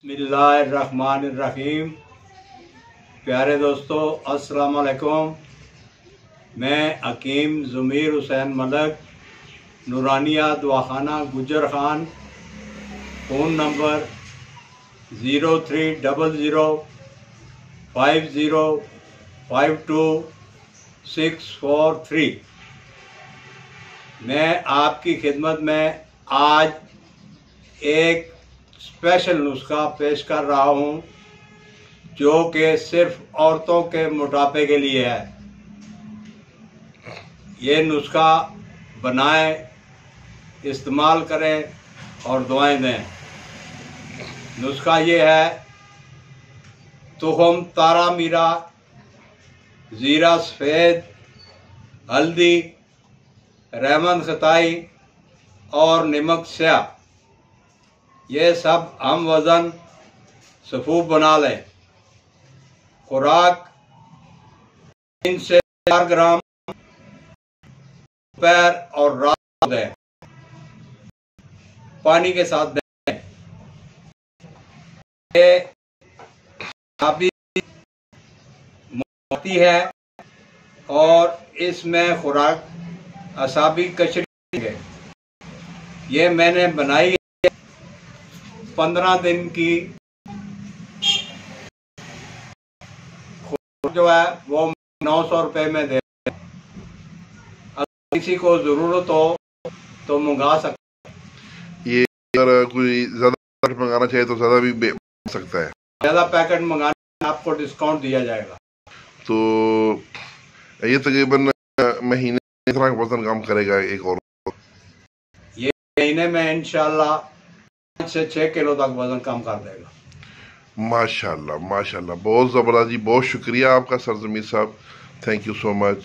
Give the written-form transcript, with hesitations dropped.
बिस्मिल्लाहिर्रहमानिर्रहीम। प्यारे दोस्तों, अस्सलाम वालेकुम। मैं हकीम ज़मीर हुसैन मलक, नूरानिया दवाखाना गुजर खान, फ़ोन नंबर 03005052 मैं आपकी खिदमत में आज एक स्पेशल नुस्खा पेश कर रहा हूँ जो कि सिर्फ औरतों के मोटापे के लिए है। ये नुस्खा बनाएं, इस्तेमाल करें और दुआएं दें। नुस्खा ये है: तुहम तारा मीरा, ज़ीरा सफ़ेद, हल्दी, रहमन खताई और नमक स्याह, ये सब हम वज़न सफ़ूफ बना लें। खुराक 3 से 4 ग्राम दोपहर और रात को दें, पानी के साथ दें। ये काफ़ी मोटी है और इसमें खुराक असाबी कचरी है। ये मैंने बनाई 15 दिन की जो है वो 900 रुपये में दे। अगर किसी को ज़रूरत हो तो मंगा सकते। ये अगर कोई ज़्यादा मंगाना चाहे तो ज़्यादा भी बन सकता है। ज़्यादा पैकेट मंगाने आपको डिस्काउंट दिया जाएगा। तो ये तकरीबन महीने इतना वजन कम करेगा एक और। ये महीने में इंशाल्लाह 5 से 6 किलो तक वजन कम कर देगा। माशाल्लाह माशाल्लाह, बहुत ज़बरदस्त जी। बहुत शुक्रिया आपका सर ज़मीर साहब, थैंक यू सो मच।